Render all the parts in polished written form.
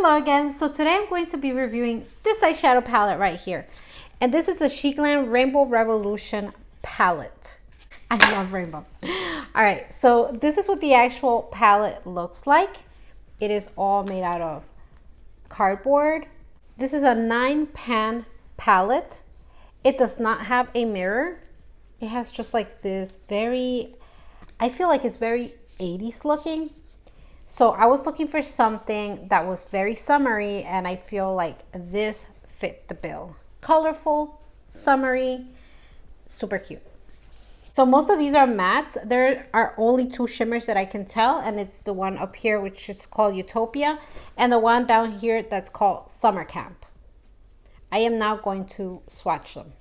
Hello again. So today I'm going to be reviewing this eyeshadow palette right here. And this is a SHEGLAM Rainbow Revolution palette. I love rainbow. All right, so this is what the actual palette looks like. It is all made out of cardboard. This is a 9-pan palette. It does not have a mirror. It has just like this very, I feel like it's very 80s looking. So I was looking for something that was very summery, and I feel like this fit the bill. Colorful, summery, super cute. So most of these are mattes. There are only 2 shimmers that I can tell, and it's the one up here which is called Utopia, and the one down here that's called Summer Camp. I am now going to swatch them.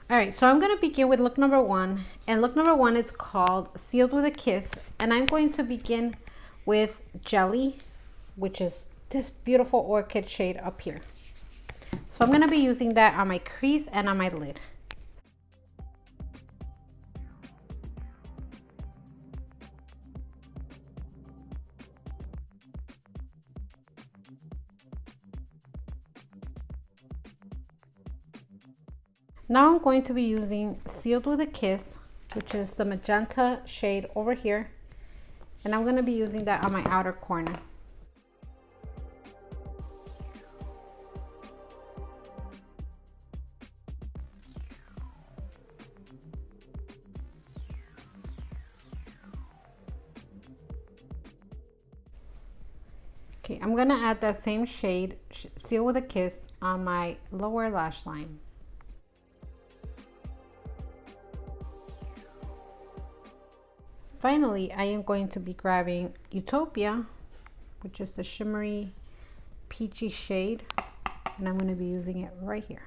All right, so I'm gonna begin with look number 1, and look number 1 is called Sealed with a Kiss, and I'm going to begin with Jelly, which is this beautiful orchid shade up here. So I'm gonna be using that on my crease and on my lid. Now I'm going to be using Sealed with a Kiss, which is the magenta shade over here. And I'm going to be using that on my outer corner. Okay, I'm going to add that same shade, Sealed with a Kiss, on my lower lash line. Finally, I am going to be grabbing Utopia, which is the shimmery peachy shade, and I'm going to be using it right here.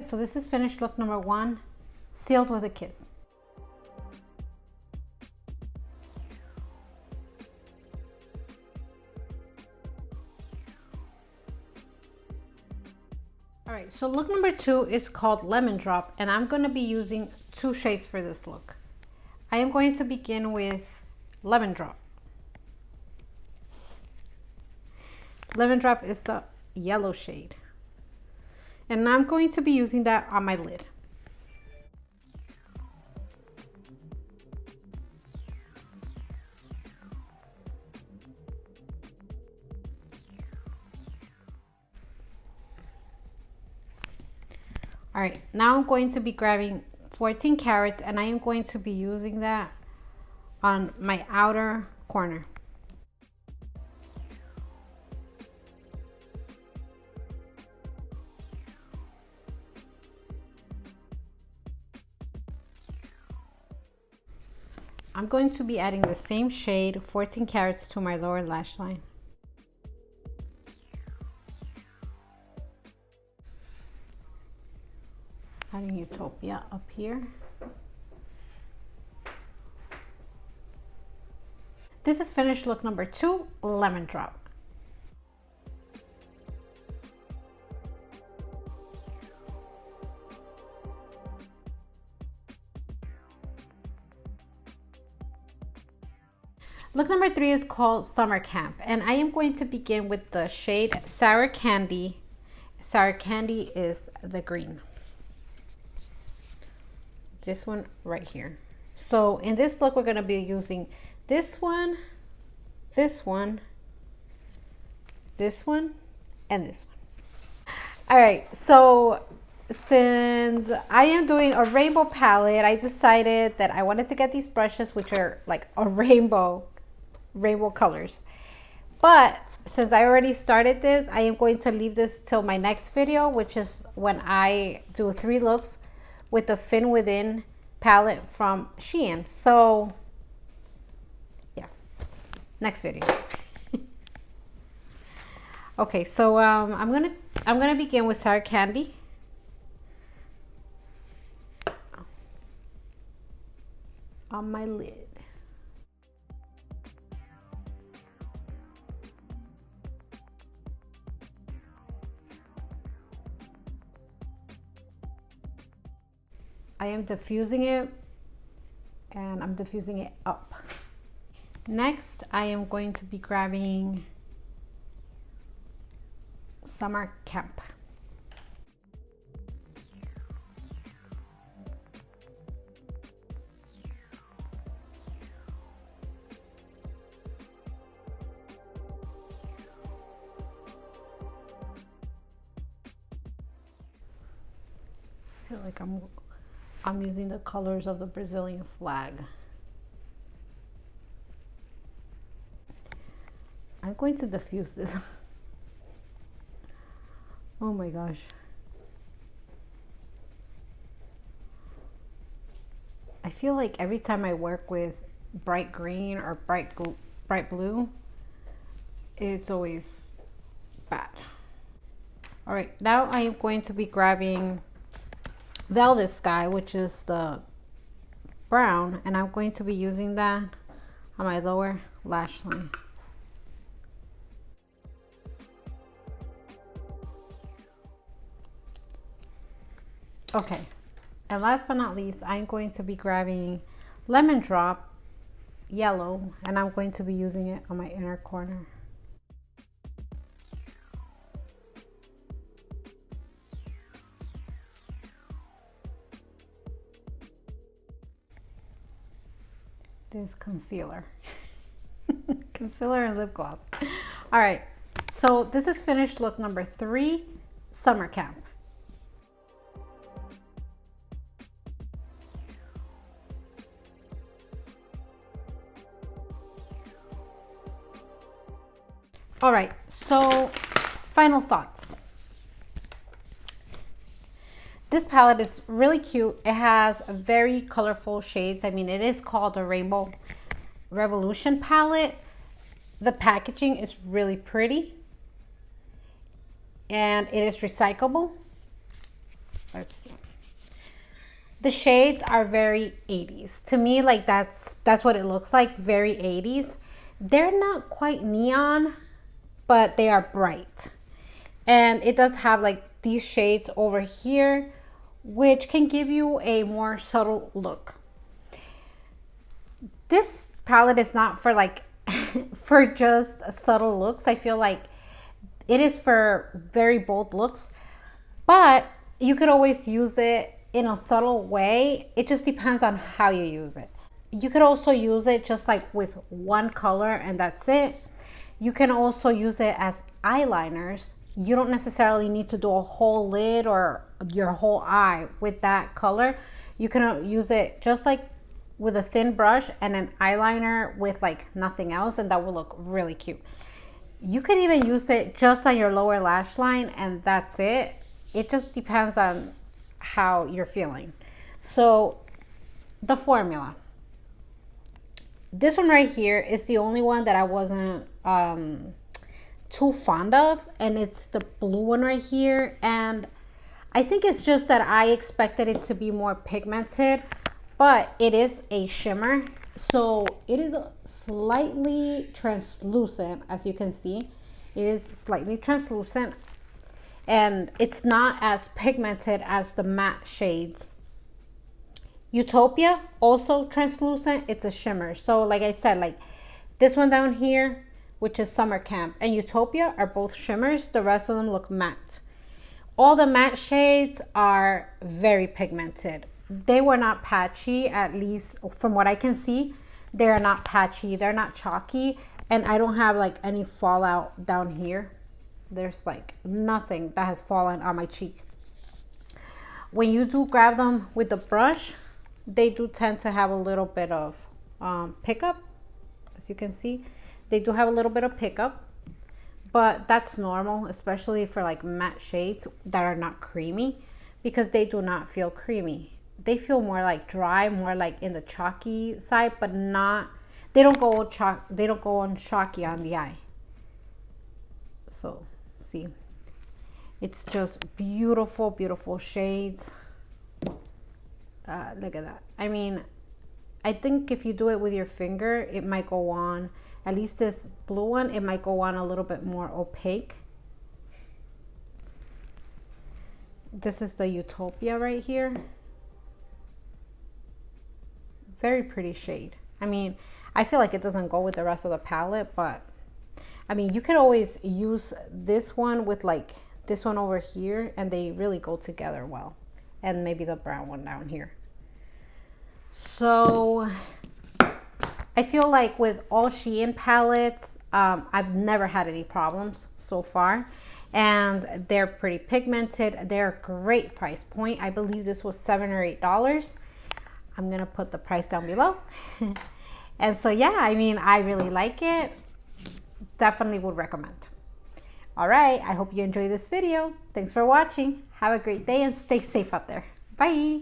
So this is finished look number 1, Sealed with a Kiss. All right, so look number 2 is called Lemon Drop, and I'm going to be using 2 shades for this look. I am going to begin with Lemon Drop. Lemon Drop is the yellow shade. And I'm going to be using that on my lid. All right, now I'm going to be grabbing 14 carats, and I am going to be using that on my outer corner. I'm going to be adding the same shade, 14 carats, to my lower lash line. Adding Utopia up here. This is finished look number 2, Lemon Drop. Look number 3 is called Summer Camp, and I am going to begin with the shade Sour Candy. Sour Candy is the green. This one right here. So in this look, we're going to be using this one, this one, this one, and this one. All right, so since I am doing a rainbow palette, I decided that I wanted to get these brushes, which are like a rainbow colors. But since I already started this, I am going to leave this till my next video, which is when I do 3 looks with the Fin Within palette from Shein. So yeah, next video. Okay, so I'm gonna begin with Sour Candy. On my lid. I am diffusing it, and I'm diffusing it up. Next, I am going to be grabbing Summer Camp. I feel like I'm using the colors of the Brazilian flag. I'm going to diffuse this. Oh my gosh. I feel like every time I work with bright green or bright blue, it's always bad. All right, now I am going to be grabbing Velvet Sky, which is the brown, and I'm going to be using that on my lower lash line. Okay, and last but not least, I'm going to be grabbing Lemon Drop Yellow, and I'm going to be using it on my inner corner. This concealer. Concealer and lip gloss. All right, so this is finished look number 3, Summer Camp. All right, so final thoughts. This palette is really cute. It has very colorful shades. I mean, it is called a Rainbow Revolution palette. The packaging is really pretty, and it is recyclable. Let's see. The shades are very 80s. To me, like that's what it looks like, very 80s. They're not quite neon, but they are bright. And it does have like these shades over here, which can give you a more subtle look. This palette is not for like for just subtle looks. I feel like it is for very bold looks, but you could always use it in a subtle way. It just depends on how you use it. You could also use it just like with one color and that's it. You can also use it as eyeliners. You don't necessarily need to do a whole lid or your whole eye with that color. You can use it just like with a thin brush and an eyeliner with like nothing else, and that will look really cute. You could even use it just on your lower lash line and that's it. It just depends on how you're feeling. So the formula. This one right here is the only one that I wasn't too fond of, and it's the blue one right here. And I think it's just that I expected it to be more pigmented, but it is a shimmer, so it is slightly translucent. As you can see, it is slightly translucent, and it's not as pigmented as the matte shades. Utopia, also translucent, it's a shimmer. So like I said, like this one down here, which is Summer Camp, and Utopia are both shimmers. The rest of them look matte. All the matte shades are very pigmented. They were not patchy, at least from what I can see. They're not patchy, they're not chalky, and I don't have like any fallout down here. There's like nothing that has fallen on my cheek. when you do grab them with the brush, they do tend to have a little bit of pickup. As you can see, they do have a little bit of pickup, but that's normal, especially for like matte shades that are not creamy, because they do not feel creamy. They feel more like dry, more like in the chalky side, but not, they don't go on chalky on the eye. So see, it's just beautiful, beautiful shades. Look at that. I mean, I think if you do it with your finger, it might go on, at least this blue one, it might go on a little bit more opaque. This is the Utopia right here. Very pretty shade. I mean, I feel like it doesn't go with the rest of the palette, but I mean, you could always use this one with like this one over here, and they really go together well. And maybe the brown one down here. So I feel like with all Shein palettes, I've never had any problems so far. And they're pretty pigmented. They're a great price point. I believe this was $7 or $8. I'm gonna put the price down below. And so yeah, I mean, I really like it. Definitely would recommend. All right, I hope you enjoyed this video. Thanks for watching. Have a great day and stay safe out there. Bye.